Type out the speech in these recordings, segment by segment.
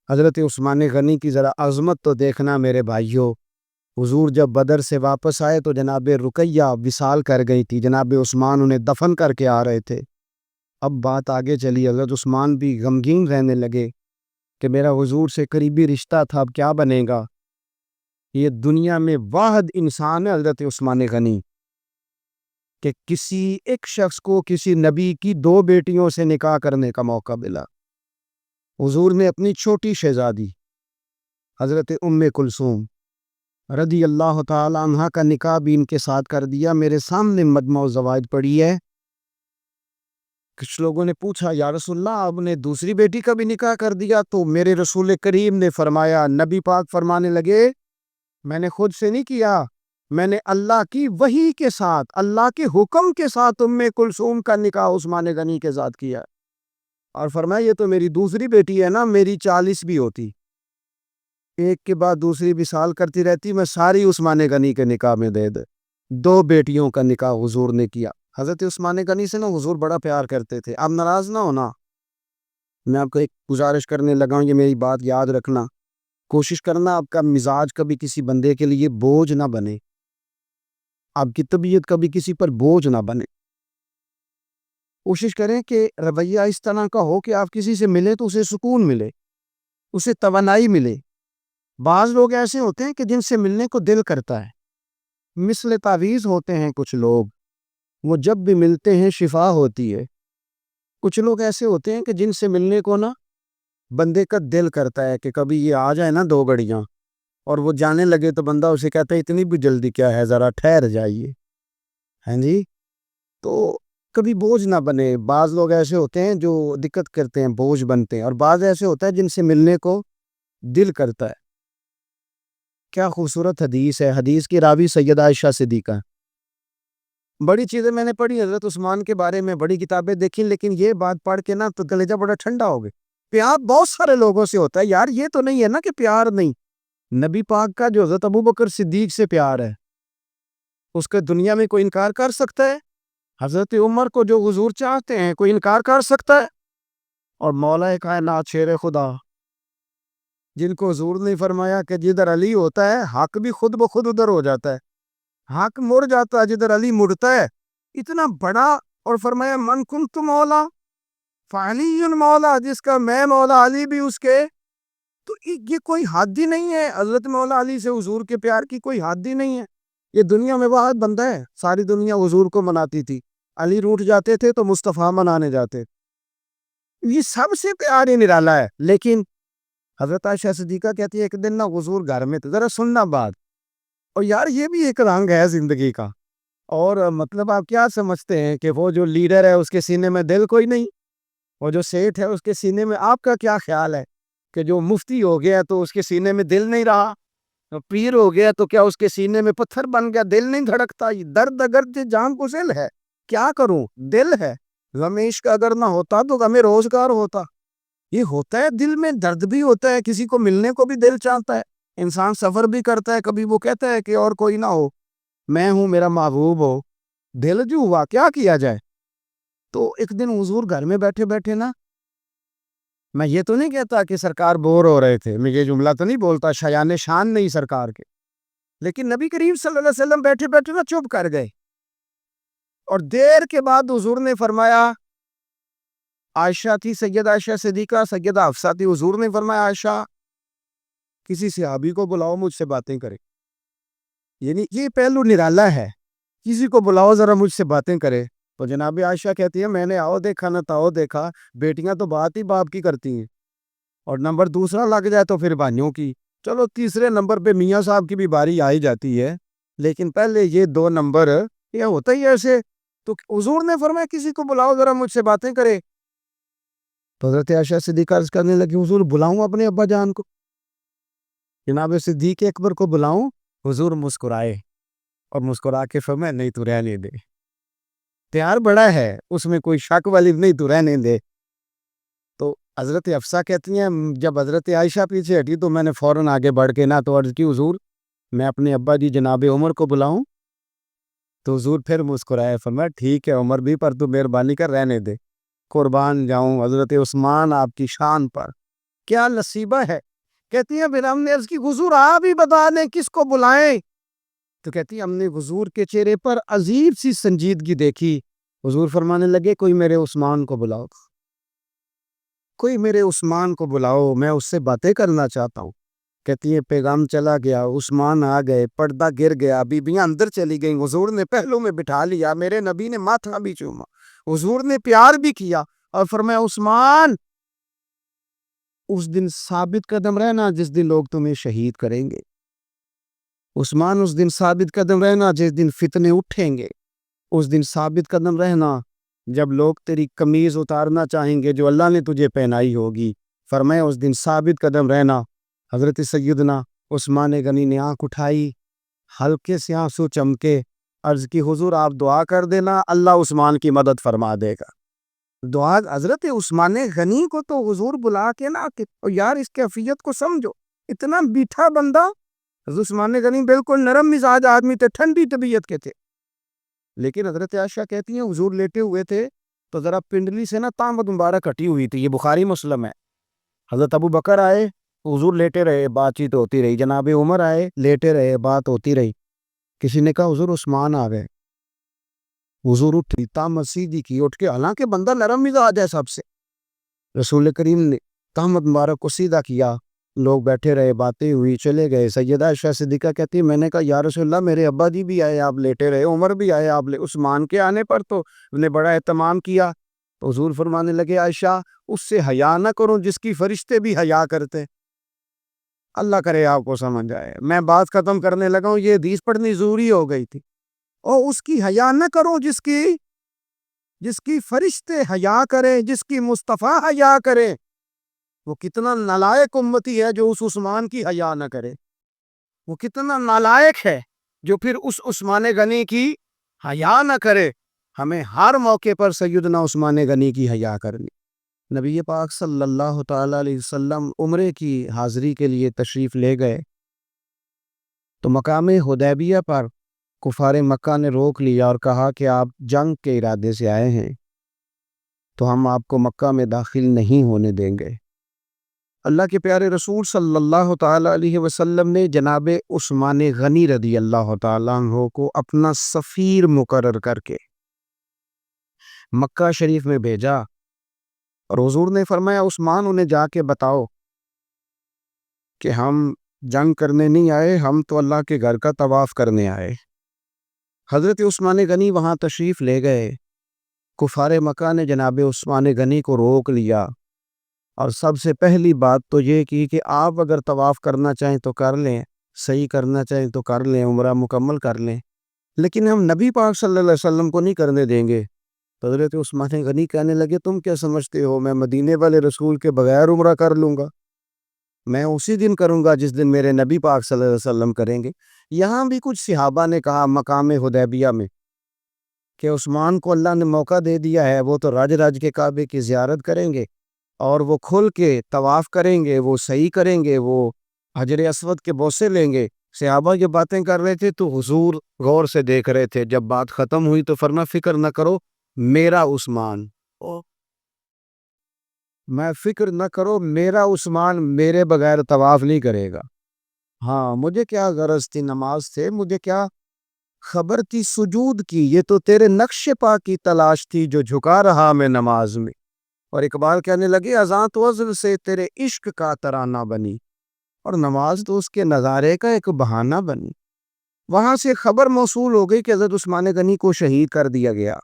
حضرت عثمان غنی کی ذرا عظمت تو دیکھنا میرے بھائیوں۔ حضور جب بدر سے واپس آئے تو جناب رقیہ وصال کر گئی تھی، جناب عثمان انہیں دفن کر کے آ رہے تھے۔ اب بات آگے چلی، حضرت عثمان بھی غمگین رہنے لگے کہ میرا حضور سے قریبی رشتہ تھا، اب کیا بنے گا۔ یہ دنیا میں واحد انسان ہے حضرت عثمان غنی کہ کسی ایک شخص کو کسی نبی کی 2 بیٹیوں سے نکاح کرنے کا موقع ملا۔ حضور نے اپنی چھوٹی شہزادی حضرت ام کلثوم رضی اللہ تعالی عنہ کا نکاح بھی ان کے ساتھ کر دیا۔ میرے سامنے مجمع الزوائد پڑھی ہے۔ کچھ لوگوں نے پوچھا یا رسول اللہ آپ نے دوسری بیٹی کا بھی نکاح کر دیا؟ تو میرے رسول کریم نے فرمایا، نبی پاک فرمانے لگے میں نے خود سے نہیں کیا، میں نے اللہ کی وحی کے ساتھ، اللہ کے حکم کے ساتھ ام کلثوم کا نکاح عثمان غنی کے ساتھ کیا۔ اور فرمایا یہ تو میری دوسری بیٹی ہے نا، میری 40 بھی ہوتی، ایک کے بعد دوسری وصال کرتی رہتی، میں ساری عثمان غنی کے نکاح میں دے 2 بیٹیوں کا نکاح حضور نے کیا۔ حضرت عثمان غنی سے نا حضور بڑا پیار کرتے تھے، آپ ناراض نہ ہونا، میں آپ کو ایک گزارش کرنے لگا ہوں، یہ میری بات یاد رکھنا، کوشش کرنا آپ کا مزاج کبھی کسی بندے کے لیے بوجھ نہ بنے، آپ کی طبیعت کبھی کسی پر بوجھ نہ بنے۔ کوشش کریں کہ رویہ اس طرح کا ہو کہ آپ کسی سے ملیں تو اسے سکون ملے، اسے توانائی ملے۔ بعض لوگ ایسے ہوتے ہیں کہ جن سے ملنے کو دل کرتا ہے، مثل تعویذ ہوتے ہیں کچھ لوگ، وہ جب بھی ملتے ہیں شفا ہوتی ہے۔ کچھ لوگ ایسے ہوتے ہیں کہ جن سے ملنے کو نا بندے کا دل کرتا ہے کہ کبھی یہ آ جائے نا 2 گھڑیاں، اور وہ جانے لگے تو بندہ اسے کہتا ہے اتنی بھی جلدی کیا ہے، ذرا ٹھہر جائیے، ہیں جی۔ تو کبھی بوجھ نہ بنے۔ بعض لوگ ایسے ہوتے ہیں جو دقت کرتے ہیں، بوجھ بنتے ہیں، اور بعض ایسے ہوتا ہے جن سے ملنے کو دل کرتا ہے۔ کیا خوبصورت حدیث ہے، حدیث کی راوی سیدہ عائشہ صدیقہ۔ بڑی چیزیں میں نے پڑھی حضرت عثمان کے بارے میں، بڑی کتابیں دیکھی، لیکن یہ بات پڑھ کے نا تو کلیجہ بڑا ٹھنڈا ہو گیا۔ پیار بہت سارے لوگوں سے ہوتا ہے یار، یہ تو نہیں ہے نا کہ پیار نہیں۔ نبی پاک کا جو حضرت ابوبکر صدیق سے پیار ہے، اس کا دنیا میں کوئی انکار کر سکتا ہے؟ حضرت عمر کو جو حضور چاہتے ہیں کوئی انکار کر سکتا ہے؟ اور مولا کائنات شیر خدا جن کو حضور نے فرمایا کہ جدھر علی ہوتا ہے حق بھی خود بخود ادھر ہو جاتا ہے، حق مڑ جاتا ہے جدھر علی مڑتا ہے، اتنا بڑا۔ اور فرمایا من کنت مولا فعلی مولا، جس کا میں مولا علی بھی اس کے۔ تو یہ کوئی حد ہی نہیں ہے، حضرت مولا علی سے حضور کے پیار کی کوئی حد ہی نہیں ہے۔ یہ دنیا میں واحد بندہ ہے، ساری دنیا حضور کو مناتی تھی، علی روٹھ جاتے تھے تو مصطفیٰ منانے جاتے، یہ سب سے پیار ہی نرالا ہے۔ لیکن حضرت عائشہ صدیقہ کہتی ہے ایک دن نا حضور گھر میں تھے، ذرا سننا بات، اور یار یہ بھی ایک رنگ ہے زندگی کا۔ اور مطلب آپ کیا سمجھتے ہیں کہ وہ جو لیڈر ہے اس کے سینے میں دل کوئی نہیں، وہ جو سیٹھ ہے اس کے سینے میں، آپ کا کیا خیال ہے کہ جو مفتی ہو گیا تو اس کے سینے میں دل نہیں رہا، پیر ہو گیا تو کیا اس کے سینے میں پتھر بن گیا، دل نہیں دھڑکتا؟ درد اگر جان گسل ہے، کیا کروں، دل ہے۔ غم عشق اگر نہ ہوتا تو غم روزگار ہوتا۔ یہ ہوتا ہے، دل میں درد بھی ہوتا ہے، کسی کو ملنے کو بھی دل چاہتا ہے، انسان سفر بھی کرتا ہے، کبھی وہ کہتا ہے کہ اور کوئی نہ ہو، میں ہوں، میرا محبوب ہو، دل جو ہوا کیا کیا جائے۔ تو ایک دن حضور گھر میں بیٹھے بیٹھے نا، میں یہ تو نہیں کہتا کہ سرکار بور ہو رہے تھے، میں یہ جملہ تو نہیں بولتا، شایان شان نہیں سرکار کے، لیکن نبی کریم صلی اللہ علیہ وسلم بیٹھے بیٹھے نا چپ کر گئے، اور دیر کے بعد حضور نے فرمایا، عائشہ تھی، سیدہ عائشہ صدیقہ، سیدہ حفصہ تھی، حضور نے فرمایا عائشہ کسی صحابی کو بلاؤ مجھ سے باتیں کرے۔ یعنی یہ پہلو نرالا ہے، کسی کو بلاؤ ذرا مجھ سے باتیں کرے۔ تو جناب عائشہ کہتی ہے میں نے آؤ دیکھا نہ تاؤ دیکھا، بیٹیاں تو بات ہی باپ کی کرتی ہیں، اور نمبر دوسرا لگ جائے تو پھر بھائیوں کی، چلو تیسرے نمبر پہ میاں صاحب کی بھی باری آئی جاتی ہے، لیکن پہلے یہ 2 نمبر یہ ہوتا ہی ایسے۔ تو حضور نے فرمایا کسی کو بلاؤ ذرا مجھ سے باتیں کرے۔ تو حضرت عائشہ صدیقہ عرض کرنے لگی حضور بلاؤں اپنے ابا جان کو، جناب صدیق اکبر کو بلاؤں؟ حضور مسکرائے اور مسکرا کے فرمایا نہیں تو رہنے دے، پیار بڑا ہے اس میں کوئی شک والی نہیں، تو رہنے دے۔ تو حضرت حفصہ کہتی ہیں جب حضرت عائشہ پیچھے ہٹی تو میں نے فوراً آگے بڑھ کے نہ تو عرض کی حضور میں اپنے ابا جی جناب عمر کو بلاؤں؟ تو حضور پھر مسکرائے، فرمایا ٹھیک ہے عمر بھی، پر تو مہربانی کر رہنے دے، قربان جاؤں حضرت عثمان آپ کی شان پر، کیا نصیبہ ہے. کہتی ہیں پھر ہم نے عرض کی حضور آپ ہی بتا دیں کس کو بلائیں. تو کہتی ہے ہم نے حضور کے چہرے پر عجیب سی سنجیدگی دیکھی. حضور فرمانے لگے کوئی میرے عثمان کو بلاؤ, کوئی میرے عثمان کو بلاؤ, میں اس سے باتیں کرنا چاہتا ہوں. کہتی ہے پیغام چلا گیا, عثمان آ گئے, پردہ گر گیا, بیبیاں اندر چلی گئیں. حضور نے پہلو میں بٹھا لیا, میرے نبی نے ماتھا بھی چوما, حضور نے پیار بھی کیا اور فرمایا عثمان اس دن ثابت قدم رہنا جس دن لوگ تمہیں شہید کریں گے. عثمان اس دن ثابت قدم رہنا جس دن فتنے اٹھیں گے. اس دن ثابت قدم رہنا جب لوگ تیری قمیض اتارنا چاہیں گے جو اللہ نے تجھے پہنائی ہوگی. فرمایا اس دن ثابت قدم رہنا. حضرت سیدنا عثمان غنی نے آنکھ اٹھائی, ہلکے سے آنسو چمکے, عرض کی حضور آپ دعا کر دینا اللہ عثمان کی مدد فرما دے گا. دعا حضرت عثمان غنی کو تو حضور بلا کے نا کہ یار اس کیفیت کو سمجھو, اتنا بیٹھا بندہ. حضرت عثمان غنی بالکل نرم مزاج آدمی تھے, ٹھنڈی طبیعت کے تھے. لیکن حضرت عائشہ کہتی ہیں حضور لیٹے ہوئے تھے تو ذرا پنڈلی سے نا تامت مبارک ہٹی ہوئی تھی. یہ بخاری مسلم ہے. حضرت ابو بکر آئے, حضور لیٹے رہے, بات چیت ہوتی رہی. جناب عمر آئے, لیٹے رہے, بات ہوتی رہی. کسی نے کہا حضور عثمان آ گئے. حضور اٹھی, تامت سیدھی کی, اٹھ کے, حالانکہ بندہ نرم مزاج ہے سب سے, رسول کریم نے تامت مبارک کو سیدھا کیا. لوگ بیٹھے رہے, باتیں ہوئی, چلے گئے. سیدہ عائشہ صدیقہ کہتی ہے میں نے کہا یا رسول اللہ میرے ابا جی بھی آئے, آپ لیٹے رہے, عمر بھی آئے, آپ عثمان کے آنے پر تو نے بڑا اہتمام کیا. تو حضور فرمانے لگے عائشہ اس سے حیا نہ کرو جس کی فرشتے بھی حیا کرتے. اللہ کرے آپ کو سمجھ آئے. میں بات ختم کرنے لگا ہوں, یہ حدیث پڑھنی ضروری ہو گئی تھی. اور اس کی حیا نہ کرو جس کی فرشتے حیا کریں, جس کی مصطفیٰ حیا کریں. وہ کتنا نالائق امتی ہے جو اس عثمان کی حیا نہ کرے. وہ کتنا نالائق ہے جو پھر اس عثمان غنی کی حیا نہ کرے. ہمیں ہر موقع پر سیدنا عثمان غنی کی حیا کرنی. نبی پاک صلی اللہ تعالی علیہ وسلم عمرے کی حاضری کے لیے تشریف لے گئے تو مقام حدیبیہ پر کفار مکہ نے روک لیا اور کہا کہ آپ جنگ کے ارادے سے آئے ہیں تو ہم آپ کو مکہ میں داخل نہیں ہونے دیں گے. اللہ کے پیارے رسول صلی اللہ تعالی علیہ وسلم نے جناب عثمان غنی رضی اللہ تعالیٰ عنہ کو اپنا سفیر مقرر کر کے مکہ شریف میں بھیجا اور حضور نے فرمایا عثمان انہیں جا کے بتاؤ کہ ہم جنگ کرنے نہیں آئے, ہم تو اللہ کے گھر کا طواف کرنے آئے. حضرت عثمان غنی وہاں تشریف لے گئے. کفار مکہ نے جناب عثمان غنی کو روک لیا اور سب سے پہلی بات تو یہ کی کہ آپ اگر طواف کرنا چاہیں تو کر لیں, صحیح کرنا چاہیں تو کر لیں, عمرہ مکمل کر لیں, لیکن ہم نبی پاک صلی اللہ علیہ وسلم کو نہیں کرنے دیں گے. حضرت عثمان غنی کہنے لگے تم کیا سمجھتے ہو میں مدینے والے رسول کے بغیر عمرہ کر لوں گا؟ میں اسی دن کروں گا جس دن میرے نبی پاک صلی اللہ علیہ وسلم کریں گے. یہاں بھی کچھ صحابہ نے کہا مقام حدیبیہ میں کہ عثمان کو اللہ نے موقع دے دیا ہے, وہ تو راج راج کے کعبے کی زیارت کریں گے اور وہ کھل کے طواف کریں گے, وہ صحیح کریں گے, وہ حجر اسود کے بوسے لیں گے. صحابہ یہ باتیں کر رہے تھے تو حضور غور سے دیکھ رہے تھے. جب بات ختم ہوئی تو فرمایا فکر نہ کرو میرا عثمان, میں فکر نہ کرو میرا عثمان میرے بغیر طواف نہیں کرے گا. ہاں مجھے کیا غرض تھی نماز سے, مجھے کیا خبر تھی سجود کی, یہ تو تیرے نقش پا کی تلاش تھی جو جھکا رہا میں نماز میں. اور اقبال کہنے لگے اذاں تو عزل سے تیرے عشق کا ترانہ بنی اور نماز تو اس کے نظارے کا ایک بہانہ بنی. وہاں سے خبر موصول ہو گئی کہ حضرت عثمان غنی کو شہید کر دیا گیا.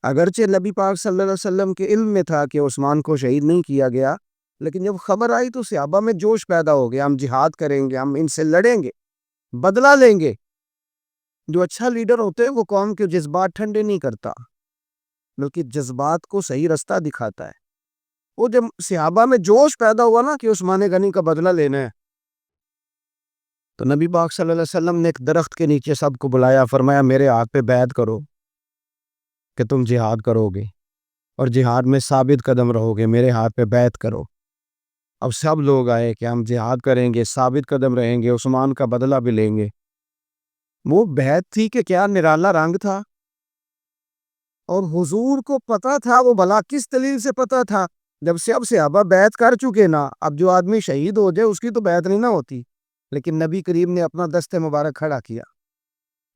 اگرچہ نبی پاک صلی اللہ علیہ وسلم کے علم میں تھا کہ عثمان کو شہید نہیں کیا گیا, لیکن جب خبر آئی تو صحابہ میں جوش پیدا ہو گیا, ہم جہاد کریں گے, ہم ان سے لڑیں گے, بدلہ لیں گے. جو اچھا لیڈر ہوتے ہیں وہ قوم کے جذبات ٹھنڈے نہیں کرتا بلکہ جذبات کو صحیح رستہ دکھاتا ہے. وہ جب صحابہ میں جوش پیدا ہوا نا کہ عثمان غنی کا بدلہ لینا ہے تو نبی پاک صلی اللہ علیہ وسلم نے ایک درخت کے نیچے سب کو بلایا, فرمایا میرے ہاتھ پہ بیعت کرو کہ تم جہاد کرو گے اور جہاد میں ثابت قدم رہو گے, میرے ہاتھ پہ بیعت کرو. اب سب لوگ آئے کہ ہم جہاد کریں گے, ثابت قدم رہیں گے, عثمان کا بدلہ بھی لیں گے. وہ بیعت تھی کہ کیا نرالا رنگ تھا, اور حضور کو پتا تھا, وہ بھلا کس دلیل سے پتا تھا, جب سے اب صحابہ بیعت کر چکے نا، اب جو آدمی شہید ہو جائے اس کی تو بیعت نہیں نہ ہوتی، لیکن نبی کریم نے اپنا دست مبارک کھڑا کیا،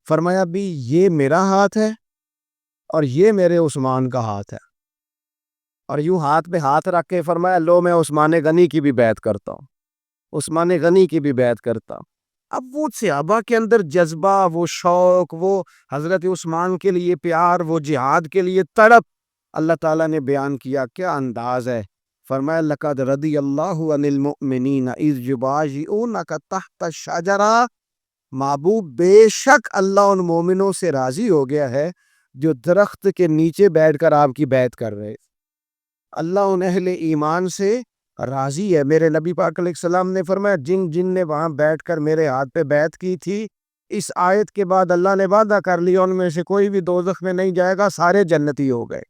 فرمایا بھی یہ میرا ہاتھ ہے اور یہ میرے عثمان کا ہاتھ ہے، اور یوں ہاتھ پہ ہاتھ رکھ کے فرمایا لو میں عثمان غنی کی بھی بیعت کرتا ہوں، عثمان غنی کی بھی بیعت کرتا ہوں۔ اب وہ صحابہ کے اندر جذبہ، وہ شوق، وہ حضرت عثمان کے لیے پیار، وہ جہاد کے لیے تڑپ، اللہ تعالیٰ نے بیان کیا، کیا انداز ہے، فرمایا لقد رضی اللہ عن المؤمنین اذ یبایعونک تحت الشجرہ، محبوب بے شک اللہ ان مومنوں سے راضی ہو گیا ہے جو درخت کے نیچے بیٹھ کر آپ کی بیعت کر رہے، اللہ ان اہل ایمان سے راضی ہے۔ میرے نبی پاک علیہ السلام نے فرمایا جن جن نے وہاں بیٹھ کر میرے ہاتھ پہ بیعت کی تھی، اس آیت کے بعد اللہ نے وعدہ کر لیا ان میں سے کوئی بھی دوزخ میں نہیں جائے گا، سارے جنتی ہو گئے۔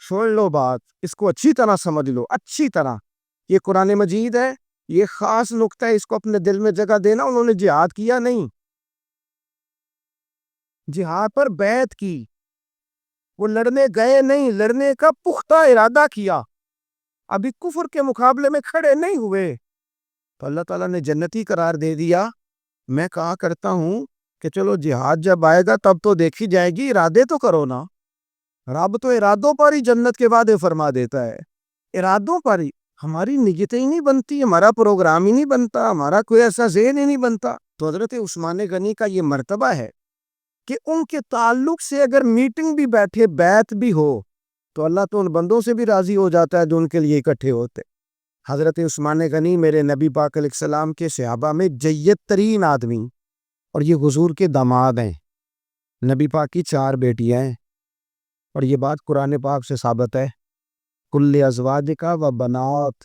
سن لو بات، اس کو اچھی طرح سمجھ لو، اچھی طرح، یہ قرآن مجید ہے، یہ خاص نقطہ ہے، اس کو اپنے دل میں جگہ دینا۔ انہوں نے جہاد کیا نہیں، جہاد پر بیعت کی، وہ لڑنے گئے نہیں، لڑنے کا پختہ ارادہ کیا، ابھی کفر کے مقابلے میں کھڑے نہیں ہوئے، تو اللہ تعالیٰ نے جنتی قرار دے دیا۔ میں کہا کرتا ہوں کہ چلو جہاد جب آئے گا تب تو دیکھی جائے گی، ارادے تو کرو نا، رب تو ارادوں پر ہی جنت کے وعدے فرما دیتا ہے، ارادوں پر ہی، ہماری نیتیں ہی نہیں بنتی، ہمارا پروگرام ہی نہیں بنتا، ہمارا کوئی ایسا ذہن ہی نہیں بنتا۔ تو حضرت عثمان غنی کا یہ مرتبہ ہے کہ ان کے تعلق سے اگر میٹنگ بھی بیٹھے، بیعت بھی ہو، تو اللہ تو ان بندوں سے بھی راضی ہو جاتا ہے جو ان کے لیے اکٹھے ہوتے۔ حضرت عثمان غنی میرے نبی پاک علیہ السلام کے صحابہ میں جید ترین آدمی، اور یہ حضور کے داماد ہیں، نبی پاک کی 4 بیٹیاں ہیں، اور یہ بات قرآن پاک سے ثابت ہے، کل ازواجک و بنات،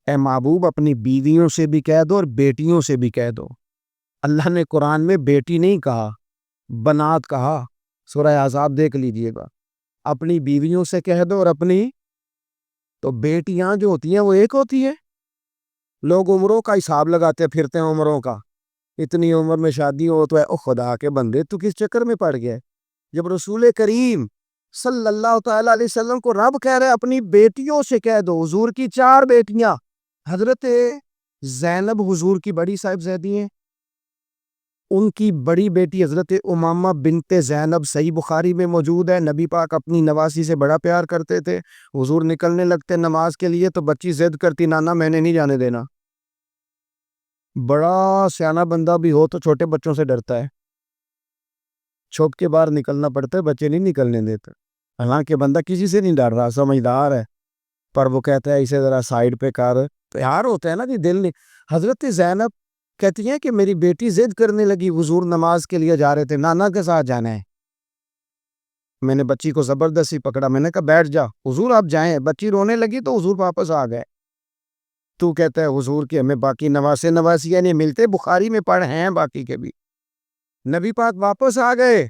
اے محبوب اپنی بیویوں سے بھی کہہ دو اور بیٹیوں سے بھی کہہ دو۔ اللہ نے قرآن میں بیٹی نہیں کہا، بنات کہا، سورہ احزاب دیکھ لیجئے گا، اپنی بیویوں سے کہہ دو اور اپنی، تو بیٹیاں جو ہوتی ہیں وہ ایک ہوتی ہیں، لوگ عمروں کا حساب لگاتے پھرتے ہیں، عمروں کا، اتنی عمر میں شادی ہو تو اے خدا کے بندے تو کس چکر میں پڑ گئے؟ جب رسول کریم صلی اللہ تعالیٰ علیہ وسلم کو رب کہہ رہے اپنی بیٹیوں سے کہہ دو، حضور کی 4 بیٹیاں، حضرت زینب حضور کی بڑی صاحبزادی ہیں، ان کی بڑی بیٹی حضرت امامہ بنت زینب صحیح بخاری میں موجود ہے، نبی پاک اپنی نواسی سے بڑا پیار کرتے تھے، حضور نکلنے لگتے نماز کے لیے تو بچی ضد کرتی نانا میں نے نہیں جانے دینا، بڑا سیانہ بندہ بھی ہو تو چھوٹے بچوں سے ڈرتا ہے، چھپ کے باہر نکلنا پڑتا ہے، بچے نہیں نکلنے دیتے، حالانکہ بندہ کسی سے نہیں ڈر رہا، سمجھدار ہے، پر وہ کہتا ہے اسے ذرا سائیڈ پہ کر، پیار ہوتا ہے نا جی، دل نہیں۔ حضرت زینب کہتی ہیں کہ میری بیٹی ضد کرنے لگی، حضور نماز کے لیے جا رہے تھے، نانا کے ساتھ جانا ہے، میں نے بچی کو زبردستی پکڑا، میں نے کہا بیٹھ جا، حضور آپ جائیں، بچی رونے لگی تو حضور واپس آ گئے، تو کہتا ہے حضور کی ہمیں باقی نواسیاں نہیں ملتے، بخاری میں پڑھ ہیں باقی کے بھی، نبی پاک واپس آ گئے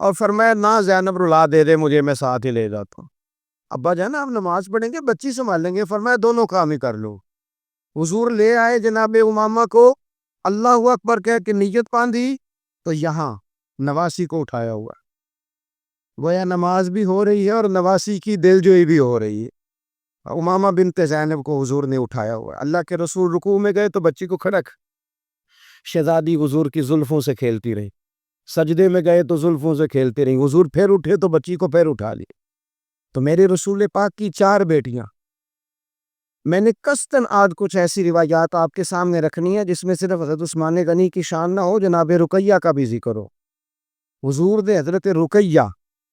اور فرمایا نہ زینب رلا دے مجھے، میں ساتھ ہی لے جاتا ہوں، ابا جان آپ نماز پڑھیں گے بچی سنبھالیں گے، فرمایا دونوں کام ہی کر لو۔ حضور لے آئے جناب امامہ کو، اللہ اکبر کہہ کے نیت باندھی تو یہاں نواسی کو اٹھایا ہوا، گویا نماز بھی ہو رہی ہے اور نواسی کی دلجوئی بھی ہو رہی ہے، امامہ بنت زینب کو حضور نے اٹھایا ہوا ہے۔ اللہ کے رسول رکوع میں گئے تو بچی کو کھڑک، شہزادی حضور کی زلفوں سے کھیلتی رہی، سجدے میں گئے تو زلفوں سے کھیلتے رہی، حضور پھر اٹھے تو بچی کو پھر اٹھا لی۔ تو میرے رسول پاک کی 4 بیٹیاں، میں نے قصداً آج کچھ ایسی روایات آپ کے سامنے رکھنی ہے جس میں صرف حضرت عثمان غنی کی شان نہ ہو، جناب رقیہ کا بھی ذکر ہو۔ حضور نے حضرت رقیہ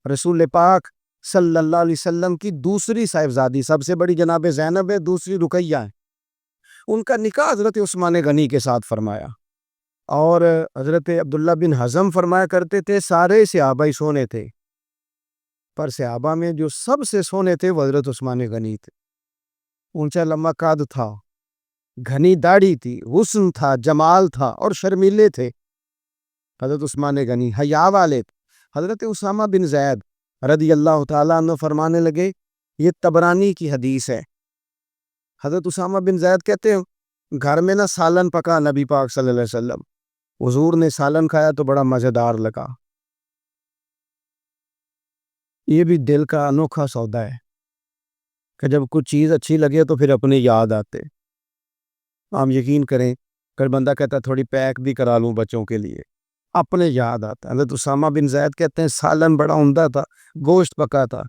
رسول پاک صلی اللہ علیہ وسلم کی دوسری صاحبزادی، سب سے بڑی جناب زینب ہے، دوسری رقیہ ہے، ان کا نکاح حضرت عثمان غنی کے ساتھ فرمایا، اور حضرت عبداللہ بن حزم فرمایا کرتے تھے سارے صحابہ ہی سونے تھے، پر صحابہ میں جو سب سے سونے تھے وہ حضرت عثمان غنی تھے، اونچا لمبا قد تھا، گھنی داڑھی تھی، حسن تھا، جمال تھا، اور شرمیلے تھے حضرت عثمان غنی، حیا والے تھے۔ حضرت اسامہ بن زید رضی اللہ تعالیٰ عنہ فرمانے لگے، یہ طبرانی کی حدیث ہے، حضرت اسامہ بن زید کہتے ہیں گھر میں نہ سالن پکا نبی پاک صلی اللہ علیہ وسلم، حضور نے سالن کھایا تو بڑا مزیدار لگا، یہ بھی دل کا انوکھا سودا ہے، کہ جب کچھ چیز اچھی لگے تو پھر اپنے یاد آتے. آپ یقین کریں کل بندہ کہتا ہے تھوڑی پیک بھی کرا لوں بچوں کے لیے, اپنے یاد آتا. حضرت اسامہ بن زید کہتے ہیں سالن بڑا عمدہ تھا, گوشت پکا تھا,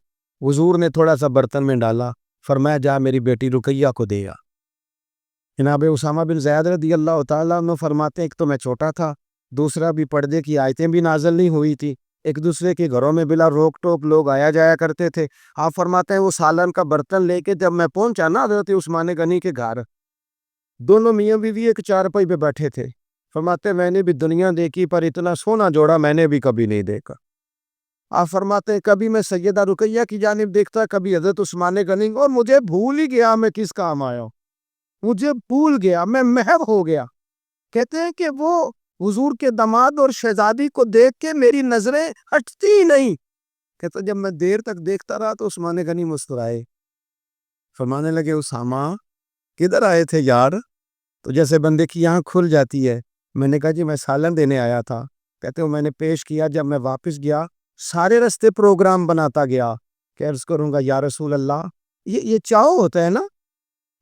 حضور نے تھوڑا سا برتن میں ڈالا, فرمایا جا میری بیٹی رقیہ کو دے آ. جناب اسامہ بن زید رضی اللہ تعالیٰ عنہ فرماتے ہیں ایک تو میں چھوٹا تھا, دوسرا بھی پردے کی آیتیں بھی نازل نہیں ہوئی تھی, ایک دوسرے کے گھروں میں بلا روک ٹوک لوگ آیا جایا کرتے تھے. آپ فرماتے ہیں وہ سالن کا برتن لے کے جب میں پہنچا نا حضرت عثمان غنی کے گھر, دونوں میاں بیوی ایک چارپائی پہ بیٹھے تھے. فرماتے میں نے بھی دنیا دیکھی پر اتنا سونا جوڑا میں نے بھی کبھی نہیں دیکھا. آپ فرماتے ہیں کبھی میں سیدہ رقیہ کی جانب دیکھتا, کبھی حضرت عثمان غنی, اور مجھے بھول ہی گیا میں کس کام آیا ہوں, مجھے بھول گیا, میں محو ہو گیا. کہتے ہیں کہ وہ حضور کے داماد اور شہزادی کو دیکھ کے میری نظریں ہٹتی نہیں. کہتا جب میں دیر تک دیکھتا رہا تو عثمان غنی مسکرائے, فرمانے لگے اسامہ کدھر آئے تھے یار؟ تو جیسے بندے کی آنکھ کھل جاتی ہے. میں نے کہا جی میں سالن دینے آیا تھا. کہتے ہیں میں نے پیش کیا, جب میں واپس گیا سارے رستے پروگرام بناتا گیا کہ عرض کروں گا یا رسول اللہ. یہ چاؤ ہوتا ہے نا,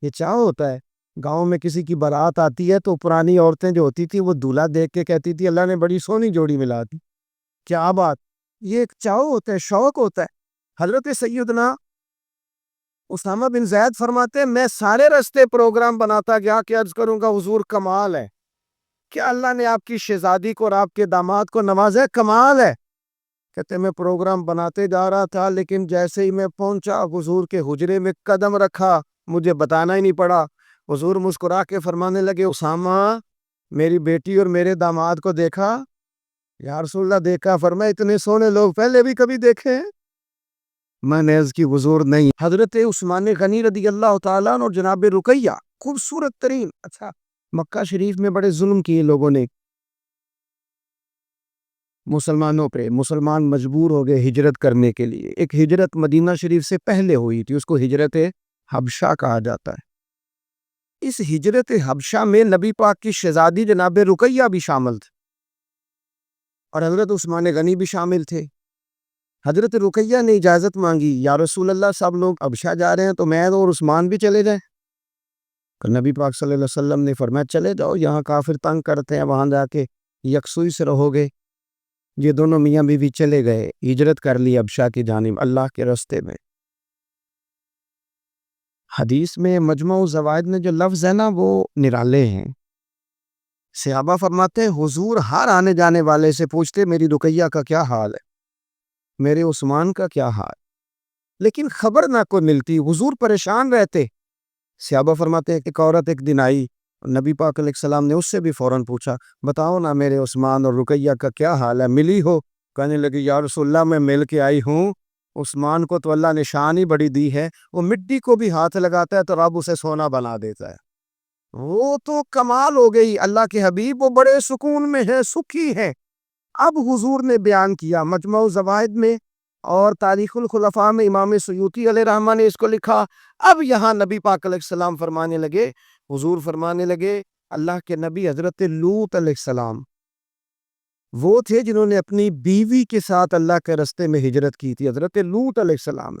یہ چاؤ ہوتا ہے. گاؤں میں کسی کی بارات آتی ہے تو پرانی عورتیں جو ہوتی تھی وہ دولہا دیکھ کے کہتی تھی اللہ نے بڑی سونی جوڑی ملا دی. کیا بات, یہ ایک چاؤ ہوتا ہے, شوق ہوتا ہے. حضرت سیدنا اسامہ بن زید فرماتے ہیں میں سارے رستے پروگرام بناتا گیا کہ عرض کروں گا حضور کمال ہے کہ اللہ نے آپ کی شہزادی کو اور آپ کے داماد کو نوازا ہے, کمال ہے. کہتے میں پروگرام بناتے جا رہا تھا لیکن جیسے ہی میں پہنچا حضور کے حجرے میں قدم رکھا, مجھے بتانا ہی نہیں پڑا, حضور مسکرا کے فرمانے لگے اسامہ میری بیٹی اور میرے داماد کو دیکھا؟ یا رسول اللہ دیکھا. فرمایا اتنے سونے لوگ پہلے بھی کبھی دیکھے ہیں؟ میں نے عرض کی حضور نہیں. حضرت عثمان غنی رضی اللہ تعالیٰ عنہ اور جناب رقیہ خوبصورت ترین. اچھا مکہ شریف میں بڑے ظلم کیے لوگوں نے مسلمانوں پہ, مسلمان مجبور ہو گئے ہجرت کرنے کے لیے. ایک ہجرت مدینہ شریف سے پہلے ہوئی تھی, اس کو ہجرت حبشہ کہا جاتا ہے. اس ہجرت حبشہ میں نبی پاک کی شہزادی جناب رقیہ بھی شامل تھے اور حضرت عثمان غنی بھی شامل تھے. حضرت رقیہ نے اجازت مانگی, یا رسول اللہ سب لوگ حبشہ جا رہے ہیں تو میں اور عثمان بھی چلے جائیں. نبی پاک صلی اللہ علیہ وسلم نے فرمایا چلے جاؤ, یہاں کافر تنگ کرتے ہیں, وہاں جا کے یکسوئی سے رہو گے. یہ دونوں میاں بیوی چلے گئے, ہجرت کر لی حبشہ کی جانب اللہ کے راستے میں. حدیث میں مجمع الزوائد میں جو لفظ ہے نا وہ نرالے ہیں. صحابہ فرماتے ہیں حضور ہر آنے جانے والے سے پوچھتے میری رقیہ کا کیا حال ہے, میرے عثمان کا کیا حال, لیکن خبر نہ کوئی ملتی, حضور پریشان رہتے. صحابہ فرماتے ہیں ایک عورت ایک دن آئی, نبی پاک علیہ السلام نے اس سے بھی فوراً پوچھا بتاؤ نا میرے عثمان اور رقیہ کا کیا حال ہے, ملی ہو؟ کہنے لگی یا رسول اللہ میں مل کے آئی ہوں, عثمان کو تو اللہ نے شان ہی بڑی دی ہے, وہ مٹی کو بھی ہاتھ لگاتا ہے تو رب اسے سونا بنا دیتا ہے. وہ تو کمال ہو گئی, اللہ کے حبیب وہ بڑے سکون میں ہیں, سکھی ہیں. اب حضور نے بیان کیا مجمع الزوائد میں اور تاریخ الخلفاء میں, امام سیوطی علیہ رحمہ نے اس کو لکھا. اب یہاں نبی پاک علیہ السلام فرمانے لگے, حضور فرمانے لگے اللہ کے نبی حضرت لوط علیہ السلام وہ تھے جنہوں نے اپنی بیوی کے ساتھ اللہ کے راستے میں ہجرت کی تھی. حضرت لوط علیہ السلام,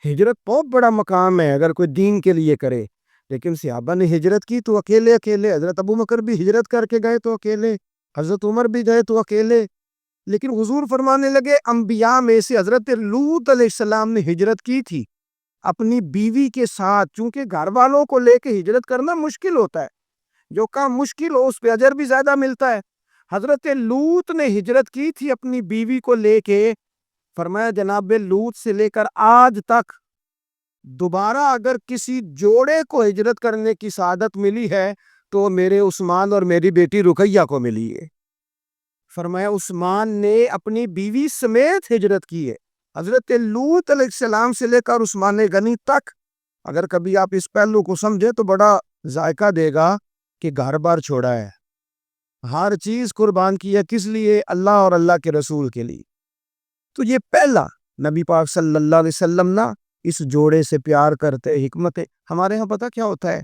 ہجرت بہت بڑا مقام ہے اگر کوئی دین کے لیے کرے, لیکن صحابہ نے ہجرت کی تو اکیلے اکیلے. حضرت ابو بکر بھی ہجرت کر کے گئے تو اکیلے, حضرت عمر بھی گئے تو اکیلے. لیکن حضور فرمانے لگے انبیاء میں سے حضرت لوط علیہ السلام نے ہجرت کی تھی اپنی بیوی کے ساتھ, چونکہ گھر والوں کو لے کے ہجرت کرنا مشکل ہوتا ہے, جو کام مشکل ہو اس پہ اجر بھی زیادہ ملتا ہے. حضرت لوط نے ہجرت کی تھی اپنی بیوی کو لے کے. فرمایا جناب لوط سے لے کر آج تک دوبارہ اگر کسی جوڑے کو ہجرت کرنے کی سعادت ملی ہے تو میرے عثمان اور میری بیٹی رقیہ کو ملی ہے. فرمایا عثمان نے اپنی بیوی سمیت ہجرت کی ہے. حضرت لوط علیہ السلام سے لے کر عثمان غنی تک, اگر کبھی آپ اس پہلو کو سمجھے تو بڑا ذائقہ دے گا کہ گھر بار چھوڑا ہے, ہر چیز قربان کی ہے, کس لیے؟ اللہ اور اللہ کے رسول کے لیے. تو یہ پہلا نبی پاک صلی اللہ علیہ وسلم نا اس جوڑے سے پیار کرتے. حکمت ہمارے ہاں پتہ کیا ہوتا ہے,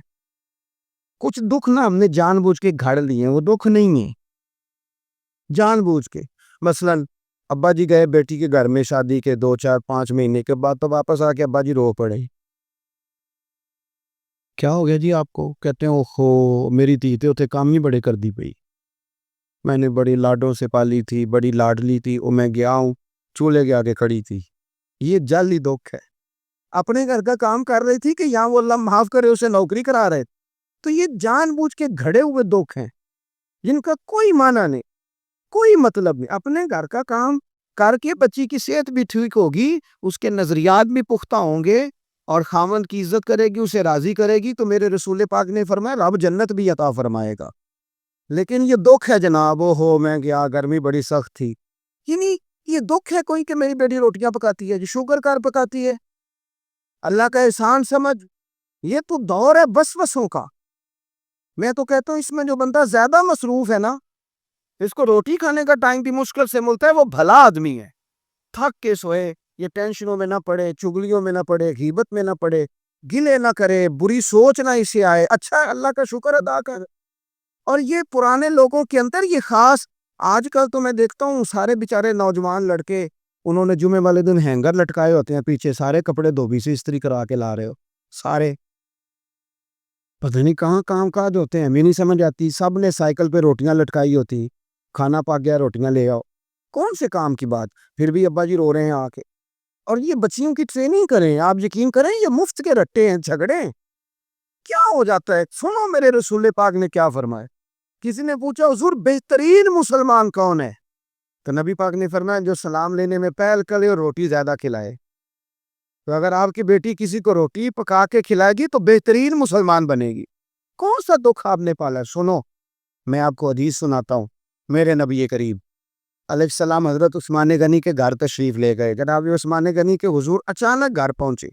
کچھ دکھ نا ہم نے جان بوجھ کے گھڑ لیے, وہ دکھ نہیں ہے جان بوجھ کے. مثلا ابا جی گئے بیٹی کے گھر میں شادی کے 2 4 5 مہینے کے بعد تو واپس آ کے ابا جی رو پڑے, کیا ہو گیا جی آپ کو؟ کہتے ہیں اوہو میری دھی تے اتنے کام ہی بڑے کر دی پئی، میں نے بڑی لاڈوں سے پالی تھی، بڑی لاڈلی تھی، اور میں گیا ہوں چولہے کے آگے کھڑی تھی۔ یہ جعلی دکھ ہے۔ اپنے گھر کا کام کر رہی تھی کہ یہاں وہ اللہ معاف کرے اسے نوکری کرا رہے، تو یہ جان بوجھ کے گھڑے ہوئے دکھ ہیں جن کا کوئی معنی نہیں، کوئی مطلب نہیں۔ اپنے گھر کا کام کر کے بچی کی صحت بھی ٹھیک ہوگی، اس کے نظریات بھی پختہ ہوں گے، اور خاوند کی عزت کرے گی، اسے راضی کرے گی، تو میرے رسول پاک نے فرمایا رب جنت بھی عطا فرمائے گا۔ لیکن یہ دکھ ہے جناب، ہو میں گیا گرمی بڑی سخت تھی، یعنی یہ دکھ ہے کوئی کہ میری بیٹی روٹیاں پکاتی ہے جو شوگر کار پکاتی ہے، اللہ کا احسان سمجھ۔ یہ تو دور ہے وسوسوں کا۔ میں تو کہتا ہوں اس میں جو بندہ زیادہ مصروف ہے نا، اس کو روٹی کھانے کا ٹائم بھی مشکل سے ملتا ہے، وہ بھلا آدمی ہے۔ تھک کے سوئے، یہ ٹینشنوں میں نہ پڑے، چگلیوں میں نہ پڑے، غیبت میں نہ پڑے، گلے نہ کرے، بری سوچ نہ اسے آئے، اچھا اللہ کا شکر ادا کر۔ اور یہ پرانے لوگوں کے اندر یہ خاص، آج کل تو میں دیکھتا ہوں سارے بیچارے نوجوان لڑکے، انہوں نے جمعے والے دن ہینگر لٹکائے ہوتے ہیں پیچھے، سارے کپڑے دھوبی سے استری کرا کے لا رہے ہو، سارے پتہ نہیں کہاں کام کاج ہوتے ہیں، ہمیں نہیں سمجھ آتی۔ سب نے سائیکل پہ روٹیاں لٹکائی ہوتی، کھانا پاک گیا روٹیاں لے آؤ، کون سے کام کی بات؟ پھر بھی ابا جی رو رہے ہیں آ کے۔ اور یہ بچیوں کی ٹریننگ کریں، آپ یقین کریں یہ مفت کے رٹے ہیں، جھگڑے کیا ہو جاتا ہے؟ سنو میرے رسول پاک نے کیا فرمایا۔ کسی نے پوچھا حضور بہترین مسلمان کون ہے؟ تو نبی پاک نے فرمایا جو سلام لینے میں پہل کرے اور روٹی زیادہ کھلائے۔ تو اگر آپ کی بیٹی کسی کو روٹی پکا کے کھلائے گی تو بہترین مسلمان بنے گی۔ کون سا دکھ آپ نے پالا؟ سنو میں آپ کو حدیث سناتا ہوں۔ میرے نبی کریم علیہ السلام حضرت عثمان غنی کے گھر تشریف لے گئے۔ جناب عثمان غنی کے حضور اچانک گھر پہنچے۔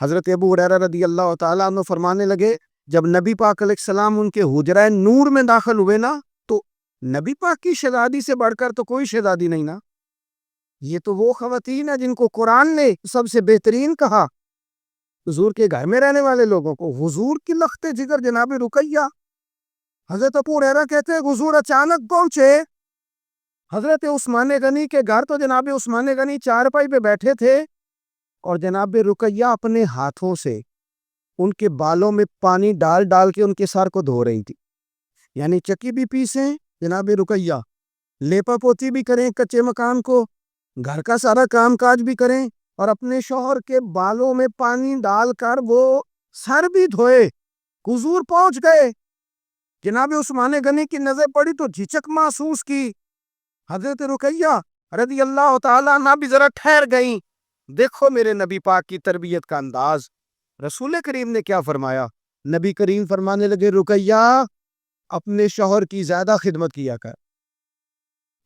حضرت ابو ہریرہ رضی اللہ تعالیٰ عنہ فرمانے لگے جب نبی پاک علیہ السلام ان کے حجرہ نور میں داخل ہوئے نا، تو نبی پاک کی شہزادی سے بڑھ کر تو کوئی شہزادی نہیں نا۔ یہ تو وہ خواتین ہیں جن کو قرآن نے سب سے بہترین کہا، حضور کے گھر میں رہنے والے لوگوں کو۔ حضور کی لخت جگر جناب رقیہ، حضرت ابو ہریرہ کہتے ہیں حضور اچانک پہنچے حضرت عثمان غنی کے گھر، تو جناب عثمان غنی چارپائی پہ بیٹھے تھے، اور جناب رقیہ اپنے ہاتھوں سے ان کے بالوں میں پانی ڈال ڈال کے ان کے سر کو دھو رہی تھی۔ یعنی چکی بھی پیسیں جناب رقیہ، لیپا پوتی بھی کریں کچے مکان کو، گھر کا سارا کام کاج بھی کریں، اور اپنے شوہر کے بالوں میں پانی ڈال کر وہ سر بھی دھوئے۔ حضور پہنچ گئے، جناب عثمان غنی کی نظر پڑی تو جھجک محسوس کی۔ حضرت رقیہ رضی اللہ تعالیٰ عنہ بھی ذرا ٹھہر گئیں۔ دیکھو میرے نبی پاک کی تربیت کا انداز۔ رسول کریم نے کیا فرمایا؟ نبی کریم فرمانے لگے رقیہ اپنے شوہر کی زیادہ خدمت کیا کر،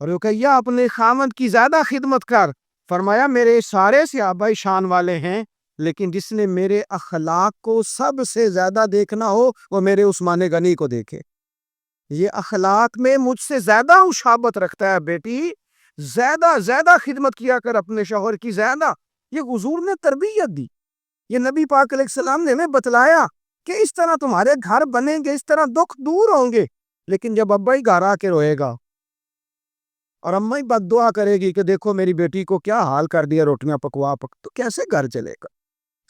رقیہ اپنے خاوند کی زیادہ خدمت کر۔ فرمایا میرے سارے صحابہ شان والے ہیں، لیکن جس نے میرے اخلاق کو سب سے زیادہ دیکھنا ہو وہ میرے عثمان غنی کو دیکھے۔ یہ اخلاق میں مجھ سے زیادہ مشابہت رکھتا ہے، بیٹی زیادہ زیادہ خدمت کیا کر اپنے شوہر کی زیادہ۔ یہ حضور نے تربیت دی، یہ نبی پاک علیہ السلام نے ہمیں بتلایا کہ اس طرح تمہارے گھر بنیں گے، اس طرح دکھ دور ہوں گے۔ لیکن جب ابا ہی گھر آ کے روئے گا اور اماں ہی بد دعا کرے گی کہ دیکھو میری بیٹی کو کیا حال کر دیا روٹیاں پکوا تو کیسے گھر چلے گا؟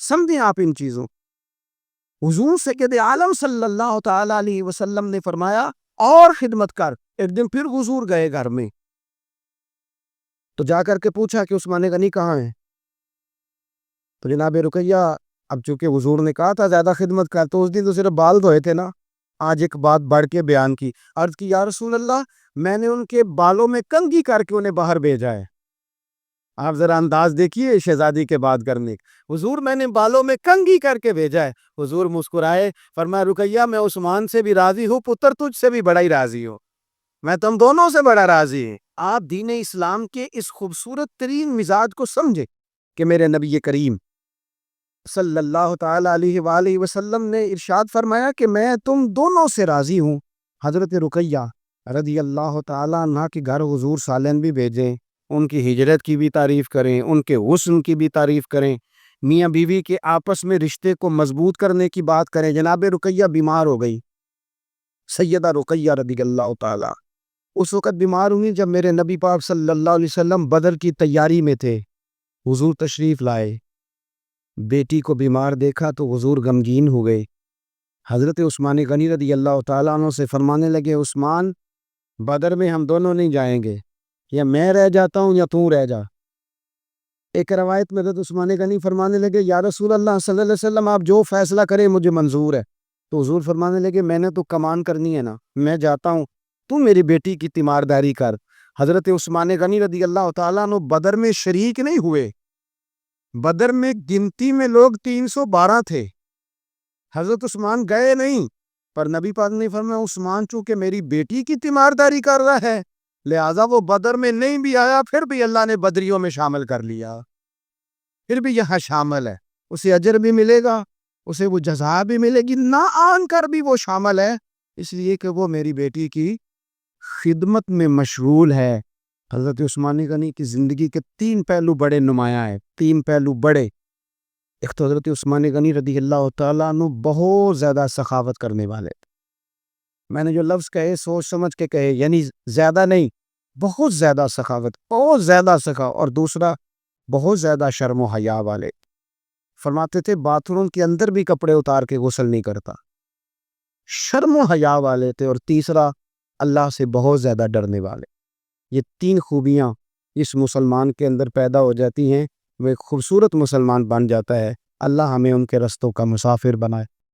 سمجھیں آپ ان چیزوں۔ حضور سید عالم صلی اللہ تعالیٰ علیہ وسلم نے فرمایا اور خدمت کر۔ ایک دن پھر حضور گئے گھر میں، تو جا کر کے پوچھا کہ عثمان غنی کہاں ہیں؟ تو جناب رقیہ اب چونکہ حضور نے کہا تھا زیادہ خدمت کر، تو اس دن تو صرف بال دھوئے تھے نا، آج ایک بات بڑھ کے بیان کی۔ عرض کی یا رسول اللہ میں نے ان کے بالوں میں کنگھی کر کے انہیں باہر بھیجا ہے۔ آپ ذرا انداز دیکھیے شہزادی کے بات کرنے، حضور میں نے بالوں میں کنگھی کر کے بھیجا ہے۔ حضور مسکرائے، فرمایا رقیہ میں عثمان سے بھی راضی ہوں، پتر تجھ سے بھی بڑا ہی راضی ہوں، میں تم دونوں سے بڑا راضی ہوں۔ آپ دین اسلام کے اس خوبصورت ترین مزاج کو سمجھے کہ میرے نبی کریم صلی اللہ تعالیٰ علیہ وآلہ وسلم نے ارشاد فرمایا کہ میں تم دونوں سے راضی ہوں۔ حضرت رقیہ رضی اللہ تعالیٰ عنہ کے گھر حضور سالن بھی بھیجیں، ان کی ہجرت کی بھی تعریف کریں، ان کے حسن کی بھی تعریف کریں، میاں بیوی کے آپس میں رشتے کو مضبوط کرنے کی بات کریں۔ جناب رقیہ بیمار ہو گئی، سیدہ رقیہ رضی اللہ تعالیٰ اس وقت بیمار ہوئی جب میرے نبی پاک صلی اللہ علیہ وسلم بدر کی تیاری میں تھے۔ حضور تشریف لائے، بیٹی کو بیمار دیکھا تو حضور غمگین ہو گئے، حضرت عثمان غنی رضی اللہ تعالیٰ عنہ سے فرمانے لگے عثمان بدر میں ہم دونوں نہیں جائیں گے، یا میں رہ جاتا ہوں یا تو رہ جا۔ ایک روایت میں حضرت عثمان غنی فرمانے لگے یا رسول اللہ صلی اللہ علیہ وسلم آپ جو فیصلہ کریں مجھے منظور ہے۔ تو حضور فرمانے لگے میں نے تو کمان کرنی ہے نا، میں جاتا ہوں، تو میری بیٹی کی تیمارداری کر۔ حضرت عثمان غنی رضی اللہ تعالیٰ عنہ بدر میں شریک نہیں ہوئے، بدر میں گنتی میں لوگ 312 تھے، حضرت عثمان گئے نہیں، پر نبی پاک نے فرمایا عثمان چونکہ میری بیٹی کی تیمارداری کر رہا ہے لہذا وہ بدر میں نہیں بھی آیا، پھر بھی اللہ نے بدریوں میں شامل کر لیا، پھر بھی یہاں شامل ہے، اسے اجر بھی ملے گا، اسے وہ جزا بھی ملے گی، نہ آن کر بھی وہ شامل ہے، اس لیے کہ وہ میری بیٹی کی خدمت میں مشغول ہے۔ حضرت عثمان غنی کی زندگی کے 3 پہلو بڑے نمایاں ہیں، 3 پہلو بڑے۔ ایک تو حضرت عثمان غنی رضی اللہ تعالیٰ عنہ بہت زیادہ سخاوت کرنے والے، میں نے جو لفظ کہے سوچ سمجھ کے کہے، یعنی زیادہ نہیں، بہت زیادہ سخاوت، بہت زیادہ سخا، اور دوسرا بہت زیادہ شرم و حیا والے، فرماتے تھے باتھ روم کے اندر بھی کپڑے اتار کے غسل نہیں کرتا، شرم و حیا والے تھے، اور تیسرا اللہ سے بہت زیادہ ڈرنے والے۔ یہ 3 خوبیاں اس مسلمان کے اندر پیدا ہو جاتی ہیں، وہ ایک خوبصورت مسلمان بن جاتا ہے۔ اللہ ہمیں ان کے رستوں کا مسافر بنائے۔